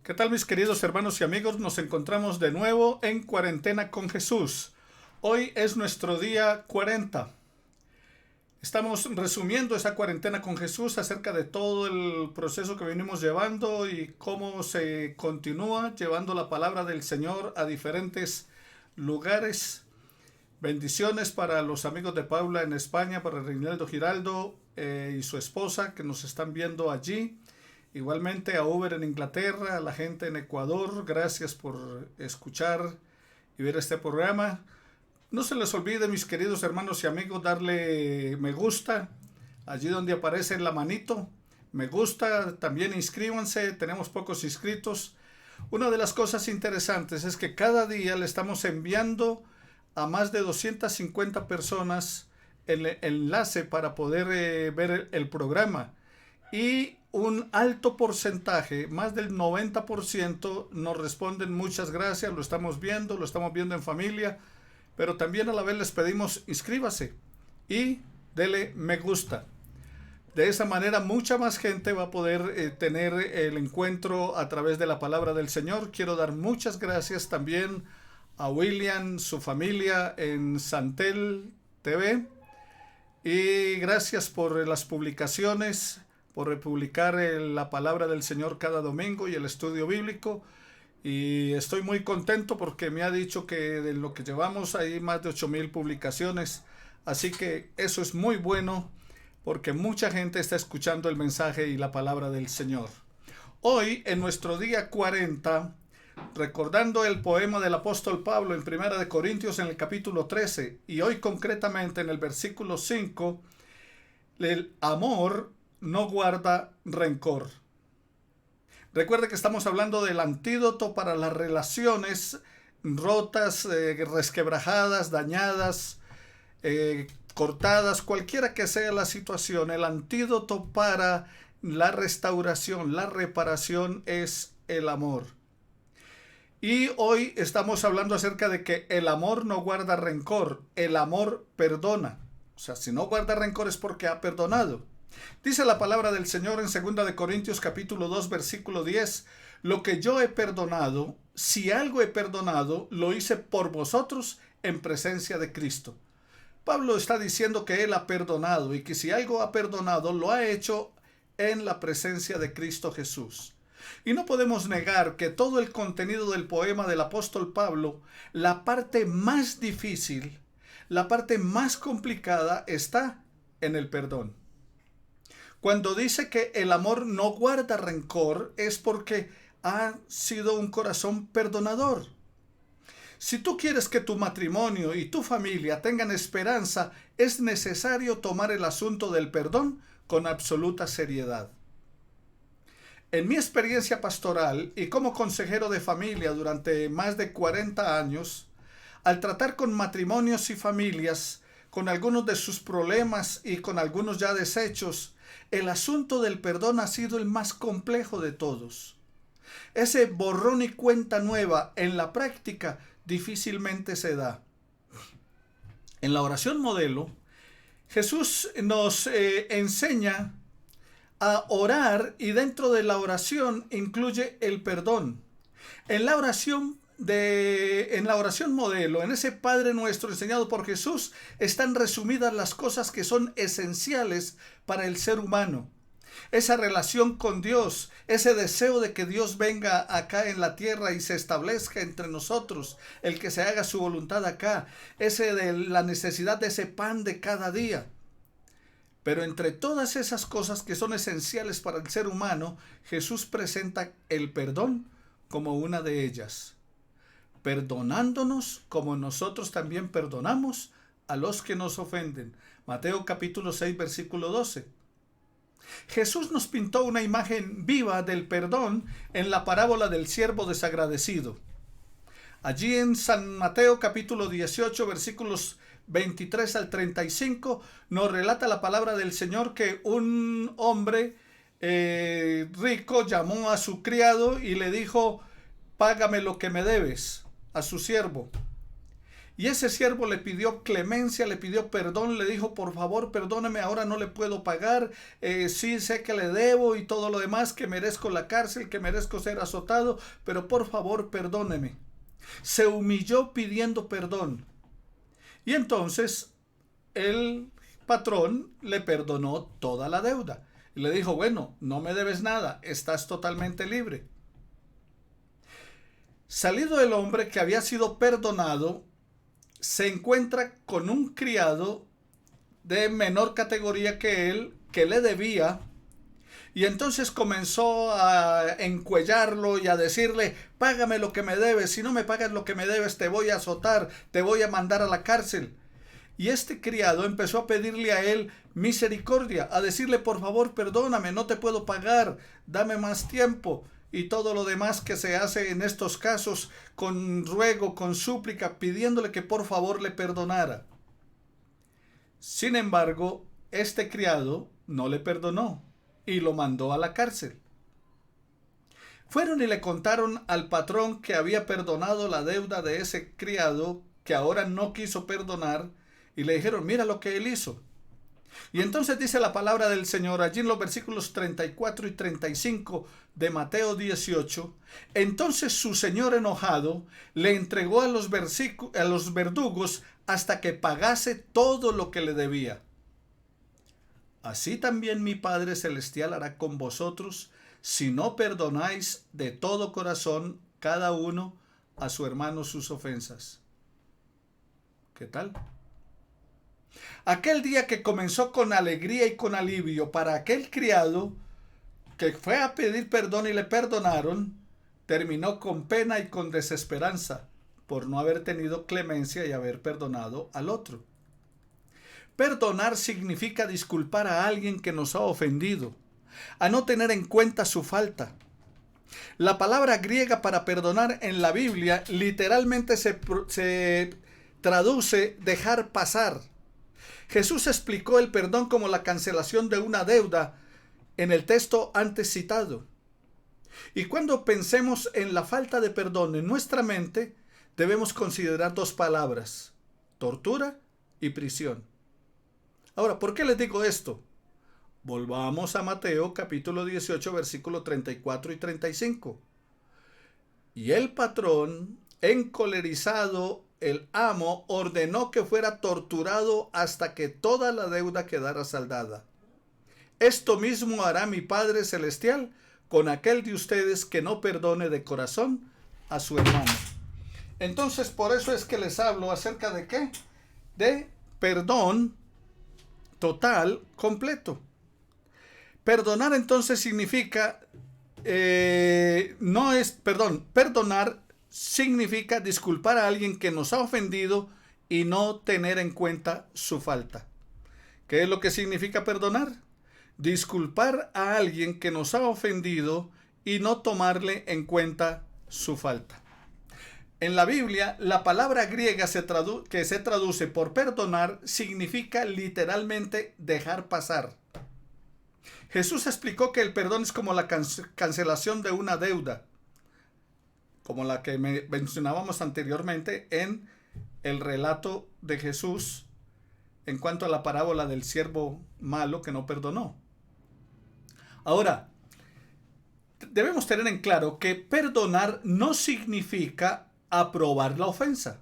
¿Qué tal, mis queridos hermanos y amigos? Nos encontramos de nuevo en Cuarentena con Jesús. Hoy es nuestro día 40. Estamos resumiendo esa cuarentena con Jesús acerca de todo el proceso que venimos llevando y cómo se continúa llevando la palabra del Señor a diferentes lugares. Bendiciones para los amigos de Paula en España, para Reinaldo Giraldo y su esposa que nos están viendo allí. Igualmente a Uber en Inglaterra, a la gente en Ecuador, gracias por escuchar y ver este programa. No se les olvide, mis queridos hermanos y amigos, darle me gusta, allí donde aparece la manito, me gusta, también inscríbanse, tenemos pocos inscritos. Una de las cosas interesantes es que cada día le estamos enviando a más de 250 personas el enlace para poder ver el programa. Y un alto porcentaje, más del 90%, nos responden muchas gracias, lo estamos viendo en familia, pero también a la vez les pedimos inscríbase y dele me gusta. De esa manera mucha más gente va a poder tener el encuentro a través de la palabra del Señor. Quiero dar muchas gracias también a William, su familia en Santel TV, y gracias por las publicaciones, por republicar la palabra del Señor cada domingo y el estudio bíblico. Y estoy muy contento porque me ha dicho que de lo que llevamos hay más de 8,000 publicaciones. Así que eso es muy bueno porque mucha gente está escuchando el mensaje y la palabra del Señor. Hoy, en nuestro día 40, recordando el poema del apóstol Pablo en 1 Corintios en el capítulo 13, y hoy concretamente en el versículo 5, el amor no guarda rencor. Recuerde que estamos hablando del antídoto para las relaciones rotas, resquebrajadas, dañadas, cortadas, cualquiera que sea la situación. El antídoto para la restauración, la reparación es el amor. Y hoy estamos hablando acerca de que el amor no guarda rencor, el amor perdona. O sea, si no guarda rencor es porque ha perdonado. Dice la palabra del Señor en 2 Corintios capítulo 2 versículo 10, lo que yo he perdonado, si algo he perdonado, lo hice por vosotros en presencia de Cristo. Pablo está diciendo que él ha perdonado y que si algo ha perdonado, lo ha hecho en la presencia de Cristo Jesús. Y no podemos negar que todo el contenido del poema del apóstol Pablo, la parte más difícil, la parte más complicada está en el perdón. Cuando dice que el amor no guarda rencor es porque ha sido un corazón perdonador. Si tú quieres que tu matrimonio y tu familia tengan esperanza, es necesario tomar el asunto del perdón con absoluta seriedad. En mi experiencia pastoral y como consejero de familia durante más de 40 años, al tratar con matrimonios y familias, con algunos de sus problemas y con algunos ya deshechos, el asunto del perdón ha sido el más complejo de todos. Ese borrón y cuenta nueva en la práctica difícilmente se da. En la oración modelo, Jesús nos enseña a orar y dentro de la oración incluye el perdón. En la oración modelo, en ese Padre Nuestro enseñado por Jesús, están resumidas las cosas que son esenciales para el ser humano. Esa relación con Dios, ese deseo de que Dios venga acá en la tierra y se establezca entre nosotros, el que se haga su voluntad acá, ese de la necesidad de ese pan de cada día. Pero entre todas esas cosas que son esenciales para el ser humano, Jesús presenta el perdón como una de ellas, perdonándonos como nosotros también perdonamos a los que nos ofenden. Mateo capítulo 6 versículo 12. Jesús nos pintó una imagen viva del perdón en la parábola del siervo desagradecido. Allí en San Mateo capítulo 18 versículos 23 al 35 nos relata la palabra del Señor que un hombre rico llamó a su criado y le dijo: págame lo que me debes, a su siervo. Y ese siervo le pidió clemencia, le pidió perdón, le dijo, por favor, perdóneme, ahora no le puedo pagar, sí sé que le debo y todo lo demás, que merezco la cárcel, que merezco ser azotado, pero por favor, perdóneme. Se humilló pidiendo perdón. Y entonces el patrón le perdonó toda la deuda. Y le dijo, bueno, no me debes nada, estás totalmente libre. Salido el hombre que había sido perdonado, se encuentra con un criado de menor categoría que él, que le debía, y entonces comenzó a encuellarlo y a decirle, págame lo que me debes, si no me pagas lo que me debes te voy a azotar, te voy a mandar a la cárcel. Y este criado empezó a pedirle a él misericordia, a decirle, por favor, perdóname, no te puedo pagar, dame más tiempo. Y todo lo demás que se hace en estos casos con ruego, con súplica, pidiéndole que por favor le perdonara. Sin embargo, este criado no le perdonó y lo mandó a la cárcel. Fueron y le contaron al patrón que había perdonado la deuda de ese criado que ahora no quiso perdonar, y le dijeron, mira lo que él hizo. Y entonces dice la palabra del Señor allí en los versículos 34 y 35 de Mateo 18. Entonces su señor enojado le entregó a los verdugos hasta que pagase todo lo que le debía. Así también mi Padre Celestial hará con vosotros si no perdonáis de todo corazón cada uno a su hermano sus ofensas. ¿Qué tal? Aquel día que comenzó con alegría y con alivio para aquel criado que fue a pedir perdón y le perdonaron, terminó con pena y con desesperanza por no haber tenido clemencia y haber perdonado al otro. Perdonar significa disculpar a alguien que nos ha ofendido, a no tener en cuenta su falta. La palabra griega para perdonar en la Biblia literalmente se traduce dejar pasar. Jesús explicó el perdón como la cancelación de una deuda en el texto antes citado. Y cuando pensemos en la falta de perdón en nuestra mente, debemos considerar dos palabras: tortura y prisión. Ahora, ¿por qué les digo esto? Volvamos a Mateo capítulo 18, versículos 34 y 35. Y el patrón, encolerizado, el amo ordenó que fuera torturado hasta que toda la deuda quedara saldada. Esto mismo hará mi Padre Celestial con aquel de ustedes que no perdone de corazón a su hermano. Entonces, por eso es que les hablo acerca de ¿qué? De perdón total, completo. Perdonar entonces significa, perdonar significa disculpar a alguien que nos ha ofendido y no tener en cuenta su falta. ¿Qué es lo que significa perdonar? Disculpar a alguien que nos ha ofendido y no tomarle en cuenta su falta. En la Biblia, la palabra griega que se traduce por perdonar significa literalmente dejar pasar. Jesús explicó que el perdón es como la cancelación de una deuda, como la que mencionábamos anteriormente en el relato de Jesús en cuanto a la parábola del siervo malo que no perdonó. Ahora, debemos tener en claro que perdonar no significa aprobar la ofensa.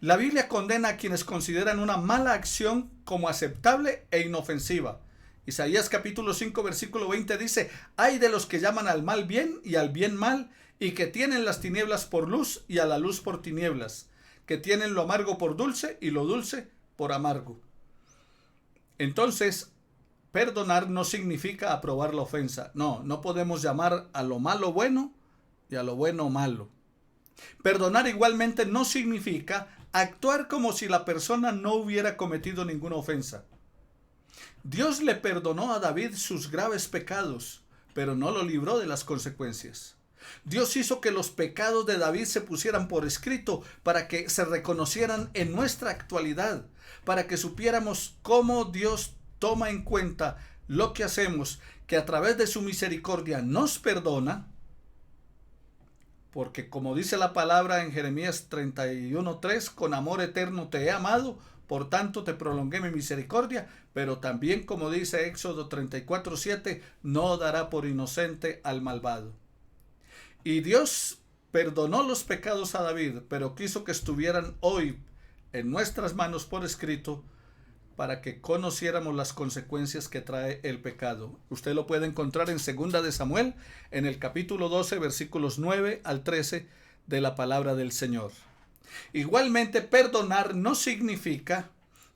La Biblia condena a quienes consideran una mala acción como aceptable e inofensiva. Isaías capítulo 5 versículo 20 dice: «Ay de los que llaman al mal bien y al bien mal, y que tienen las tinieblas por luz y a la luz por tinieblas, que tienen lo amargo por dulce y lo dulce por amargo». Entonces, perdonar no significa aprobar la ofensa. No podemos llamar a lo malo bueno y a lo bueno malo. Perdonar igualmente no significa actuar como si la persona no hubiera cometido ninguna ofensa. Dios le perdonó a David sus graves pecados, pero no lo libró de las consecuencias. Dios hizo que los pecados de David se pusieran por escrito para que se reconocieran en nuestra actualidad, para que supiéramos cómo Dios toma en cuenta lo que hacemos, que a través de su misericordia nos perdona, Porque como dice la palabra en Jeremías 31:3, con amor eterno te he amado, por tanto te prolongué mi misericordia, pero también como dice Éxodo 34:7, no dará por inocente al malvado. Y Dios perdonó los pecados a David, pero quiso que estuvieran hoy en nuestras manos por escrito, para que conociéramos las consecuencias que trae el pecado. Usted lo puede encontrar en 2 de Samuel, en el capítulo 12, versículos 9 al 13 de la palabra del Señor. Igualmente, perdonar no significa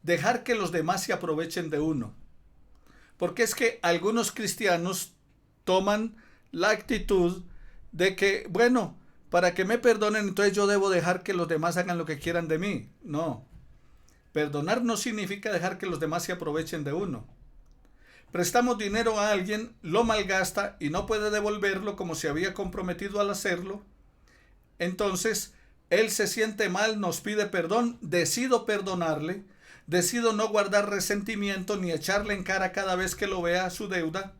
dejar que los demás se aprovechen de uno. Porque es que algunos cristianos toman la actitud de que, bueno, para que me perdonen, entonces yo debo dejar que los demás hagan lo que quieran de mí. No. Perdonar no significa dejar que los demás se aprovechen de uno. Prestamos dinero a alguien, lo malgasta y no puede devolverlo como se había comprometido al hacerlo. Entonces, él se siente mal, nos pide perdón, decido perdonarle, decido no guardar resentimiento ni echarle en cara cada vez que lo vea su deuda.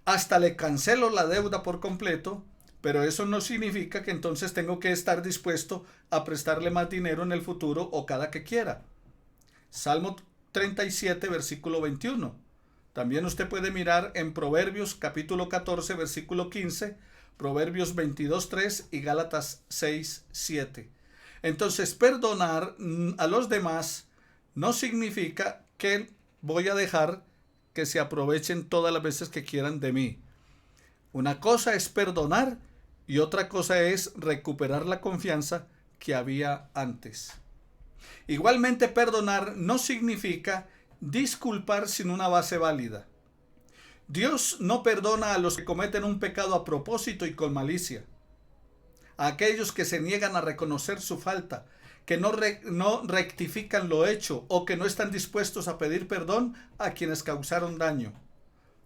Hasta le cancelo la deuda por completo, pero eso no significa que entonces tengo que estar dispuesto a prestarle más dinero en el futuro o cada que quiera. Salmo 37, versículo 21. También usted puede mirar en Proverbios capítulo 14, versículo 15, Proverbios 22, 3 y Gálatas 6, 7. Entonces, perdonar a los demás no significa que voy a dejar que se aprovechen todas las veces que quieran de mí. Una cosa es perdonar y otra cosa es recuperar la confianza que había antes. Igualmente, perdonar no significa disculpar sin una base válida. Dios no perdona a los que cometen un pecado a propósito y con malicia. A aquellos que se niegan a reconocer su falta, que no rectifican lo hecho o que no están dispuestos a pedir perdón a quienes causaron daño.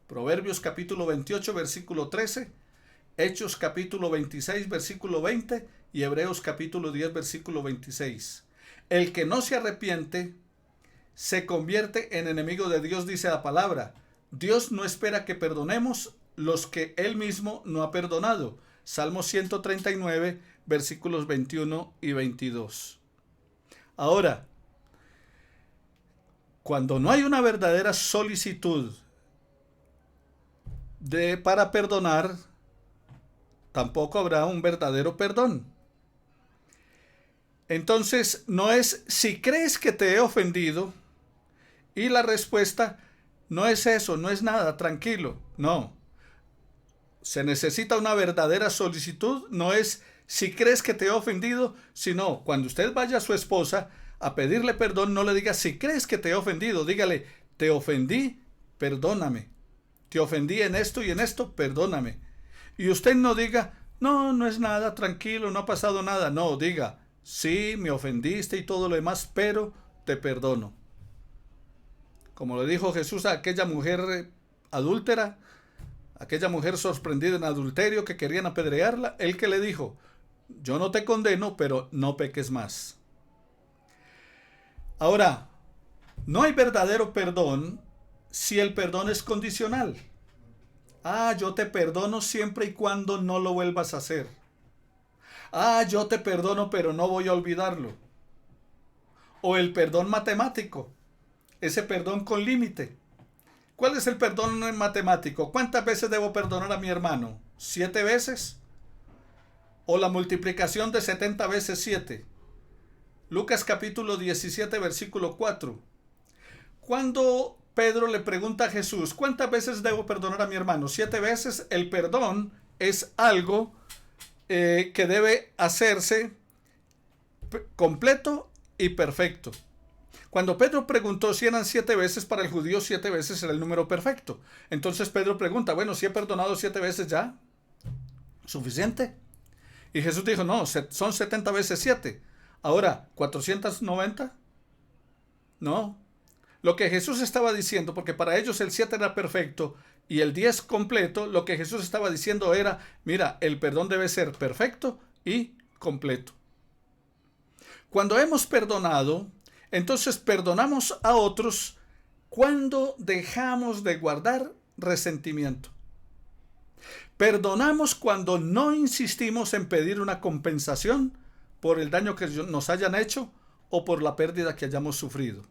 Proverbios capítulo 28, versículo 13, Hechos capítulo 26, versículo 20 y Hebreos capítulo 10, versículo 26. El que no se arrepiente se convierte en enemigo de Dios, dice la palabra. Dios no espera que perdonemos los que Él mismo no ha perdonado. Salmo 139, versículos 21 y 22. Ahora, cuando no hay una verdadera solicitud para perdonar, tampoco habrá un verdadero perdón. Entonces, no es si crees que te he ofendido, y la respuesta no es eso, no es nada, tranquilo. No. Se necesita una verdadera solicitud, no es si crees que te he ofendido, sino cuando usted vaya a su esposa a pedirle perdón, no le diga si crees que te he ofendido, dígale, te ofendí, perdóname. Te ofendí en esto y en esto, perdóname. Y usted no diga, no, no es nada, tranquilo, no ha pasado nada. No, diga, sí, me ofendiste y todo lo demás, pero te perdono. Como le dijo Jesús a aquella mujer adúltera, aquella mujer sorprendida en adulterio que querían apedrearla, él que le dijo, yo no te condeno, pero no peques más. Ahora, no hay verdadero perdón si el perdón es condicional. Yo te perdono siempre y cuando no lo vuelvas a hacer. Yo te perdono, pero no voy a olvidarlo. O el perdón matemático, ese perdón con límite. ¿Cuál es el perdón matemático? ¿Cuántas veces debo perdonar a mi hermano? ¿7 veces? ¿O la multiplicación de 70 veces 7? Lucas capítulo 17, versículo 4. Cuando Pedro le pregunta a Jesús, ¿cuántas veces debo perdonar a mi hermano? 7 veces. El perdón es algo que debe hacerse completo y perfecto. Cuando Pedro preguntó si eran 7 veces, para el judío 7 veces era el número perfecto. Entonces Pedro pregunta, bueno, si he perdonado 7 veces ya, ¿suficiente? Y Jesús dijo, no, son 70 veces 7. Ahora, ¿490? No. Lo que Jesús estaba diciendo, porque para ellos el 7 era perfecto y el 10 completo, lo que Jesús estaba diciendo era, mira, el perdón debe ser perfecto y completo. Cuando hemos perdonado, entonces perdonamos a otros cuando dejamos de guardar resentimiento. Perdonamos cuando no insistimos en pedir una compensación por el daño que nos hayan hecho o por la pérdida que hayamos sufrido.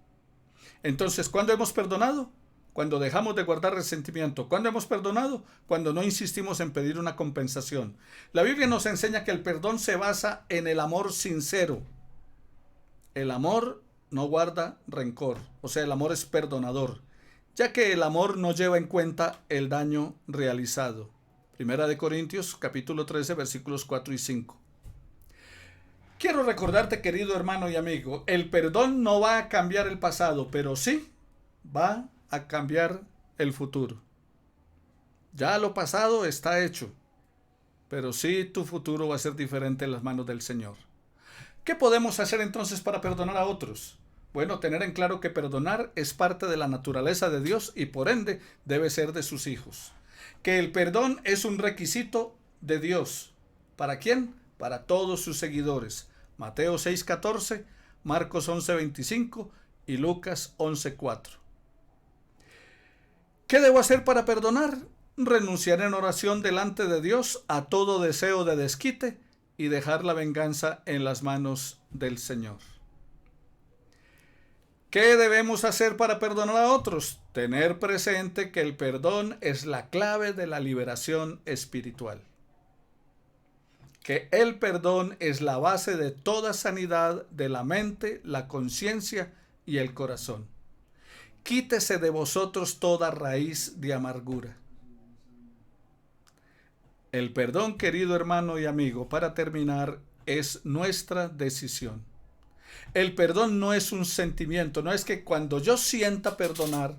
Entonces, ¿cuándo hemos perdonado? Cuando dejamos de guardar resentimiento. ¿Cuándo hemos perdonado? Cuando no insistimos en pedir una compensación. La Biblia nos enseña que el perdón se basa en el amor sincero. El amor no guarda rencor, o sea, el amor es perdonador, ya que el amor no lleva en cuenta el daño realizado. Primera de Corintios, capítulo 13, versículos 4 y 5. Quiero recordarte, querido hermano y amigo, el perdón no va a cambiar el pasado, pero sí va a cambiar el futuro. Ya lo pasado está hecho, pero sí tu futuro va a ser diferente en las manos del Señor. ¿Qué podemos hacer entonces para perdonar a otros? Bueno, tener en claro que perdonar es parte de la naturaleza de Dios y por ende debe ser de sus hijos. Que el perdón es un requisito de Dios. ¿Para quién? Para todos sus seguidores. Mateo 6:14, Marcos 11:25 y Lucas 11:4. ¿Qué debo hacer para perdonar? Renunciar en oración delante de Dios a todo deseo de desquite y dejar la venganza en las manos del Señor. ¿Qué debemos hacer para perdonar a otros? Tener presente que el perdón es la clave de la liberación espiritual. Que el perdón es la base de toda sanidad de la mente, la conciencia y el corazón. Quítese de vosotros toda raíz de amargura. El perdón, querido hermano y amigo, para terminar, es nuestra decisión. El perdón no es un sentimiento, no es que cuando yo sienta perdonar,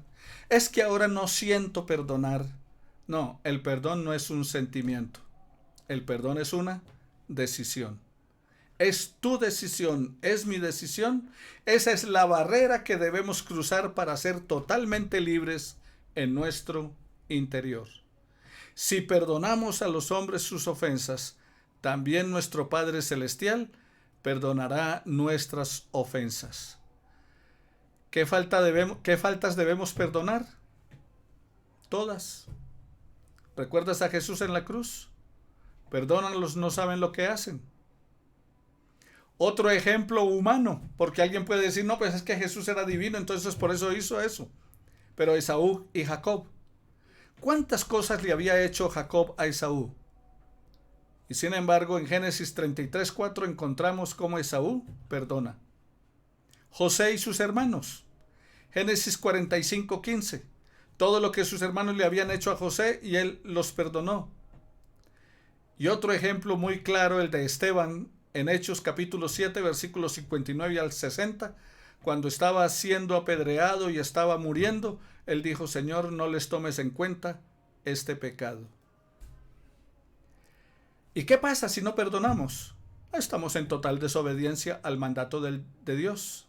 es que ahora no siento perdonar. No, el perdón no es un sentimiento. El perdón es una decisión. Es tu decisión, es mi decisión. Esa es la barrera que debemos cruzar para ser totalmente libres en nuestro interior. Si perdonamos a los hombres sus ofensas, también nuestro Padre Celestial perdonará nuestras ofensas. ¿Qué faltas debemos perdonar? Todas. ¿Recuerdas a Jesús en la cruz? Perdónalos, no saben lo que hacen. Otro ejemplo humano, porque alguien puede decir, no, pues es que Jesús era divino, entonces por eso hizo eso. Pero Esaú y Jacob, ¿cuántas cosas le había hecho Jacob a Esaú? Y sin embargo, en Génesis 33:4 encontramos cómo Esaú perdona. José y sus hermanos. Génesis 45:15. Todo lo que sus hermanos le habían hecho a José y él los perdonó. Y otro ejemplo muy claro, el de Esteban, en Hechos capítulo 7, versículos 59 al 60, cuando estaba siendo apedreado y estaba muriendo, él dijo, Señor, no les tomes en cuenta este pecado. ¿Y qué pasa si no perdonamos? Estamos en total desobediencia al mandato de Dios.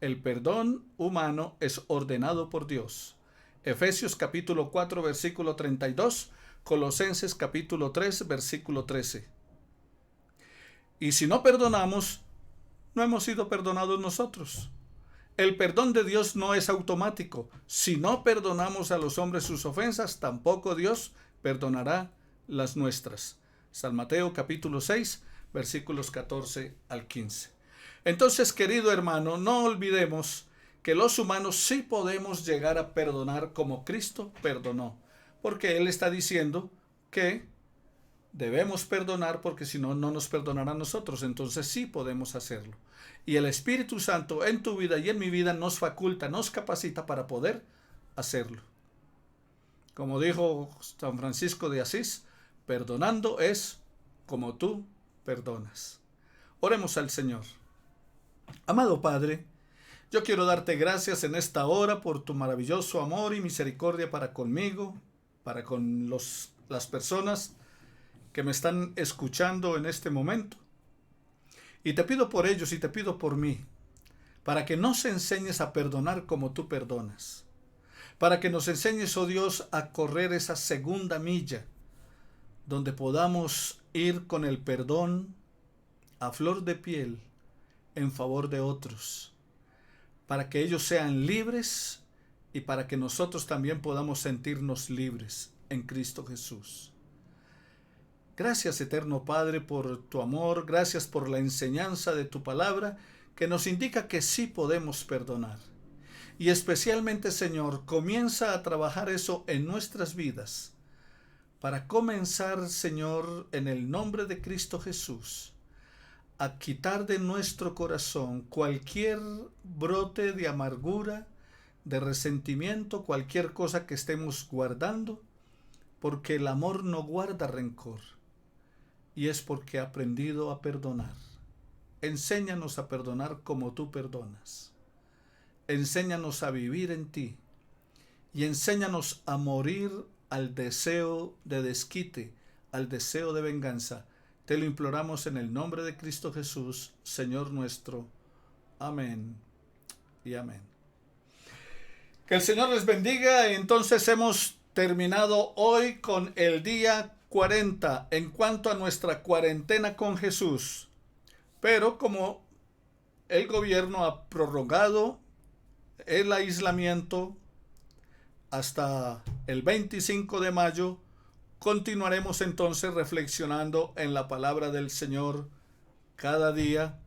El perdón humano es ordenado por Dios. Efesios capítulo 4, versículo 32, Colosenses capítulo 3, versículo 13. Y si no perdonamos, no hemos sido perdonados nosotros. El perdón de Dios no es automático. Si no perdonamos a los hombres sus ofensas, tampoco Dios perdonará las nuestras. San Mateo capítulo 6, versículos 14 al 15. Entonces, querido hermano, no olvidemos que los humanos sí podemos llegar a perdonar como Cristo perdonó, porque Él está diciendo que debemos perdonar porque si no, no nos perdonará a nosotros. Entonces sí podemos hacerlo. Y el Espíritu Santo en tu vida y en mi vida nos faculta, nos capacita para poder hacerlo. Como dijo San Francisco de Asís, perdonando es como tú perdonas. Oremos al Señor. Amado Padre, yo quiero darte gracias en esta hora por tu maravilloso amor y misericordia para conmigo, para con las personas que me están escuchando en este momento. Y te pido por ellos y te pido por mí, para que nos enseñes a perdonar como tú perdonas, para que nos enseñes, oh Dios, a correr esa segunda milla, donde podamos ir con el perdón a flor de piel en favor de otros, para que ellos sean libres y para que nosotros también podamos sentirnos libres en Cristo Jesús. Gracias, eterno Padre, por tu amor, gracias por la enseñanza de tu palabra que nos indica que sí podemos perdonar. Y especialmente, Señor, comienza a trabajar eso en nuestras vidas para comenzar, Señor, en el nombre de Cristo Jesús, a quitar de nuestro corazón cualquier brote de amargura, de resentimiento, cualquier cosa que estemos guardando, porque el amor no guarda rencor, y es porque he aprendido a perdonar. Enséñanos a perdonar como tú perdonas. Enséñanos a vivir en ti, y enséñanos a morir al deseo de desquite, al deseo de venganza. Te lo imploramos en el nombre de Cristo Jesús, Señor nuestro. Amén y amén. Que el Señor les bendiga. Entonces hemos terminado hoy con el día 40 en cuanto a nuestra cuarentena con Jesús. Pero como el gobierno ha prorrogado el aislamiento hasta el 25 de mayo, continuaremos entonces reflexionando en la palabra del Señor cada día.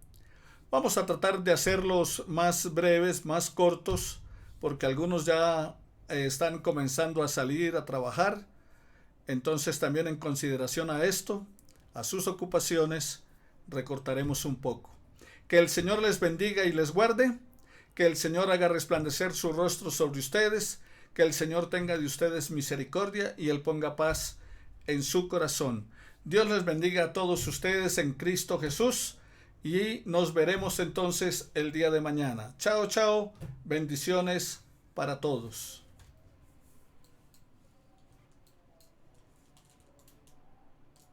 Vamos a tratar de hacerlos más breves, más cortos, porque algunos ya están comenzando a salir a trabajar. Entonces también en consideración a esto, a sus ocupaciones, recortaremos un poco. Que el Señor les bendiga y les guarde, que el Señor haga resplandecer su rostro sobre ustedes, que el Señor tenga de ustedes misericordia y Él ponga paz en su corazón. Dios les bendiga a todos ustedes en Cristo Jesús y nos veremos entonces el día de mañana. Chao, chao. Bendiciones para todos.